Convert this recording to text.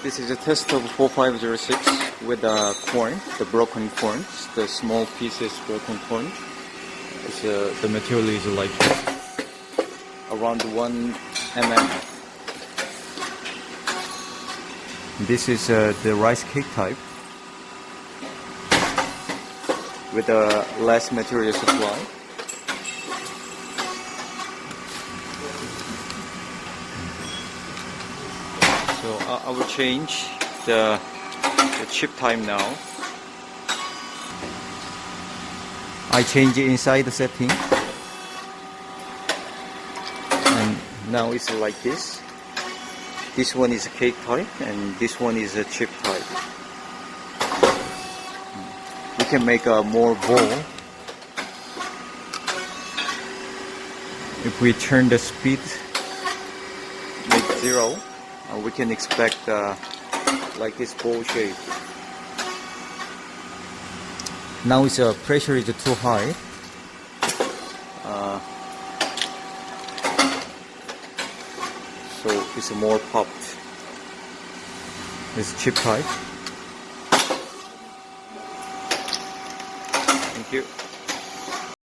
This is a test of 4506 with the corn, the broken corn, the small pieces broken corn. The material is like around 1 mm. This is the rice cake type with a less material supply. So I will change the chip time now. I change it inside the setting, and now it's like this. This one is a cake type and this one is a chip type. We can make a more ball if we turn the speed, make 0. We can expect like this ball shape. Now its pressure is too high. So it's more popped. It's chip type. Thank you.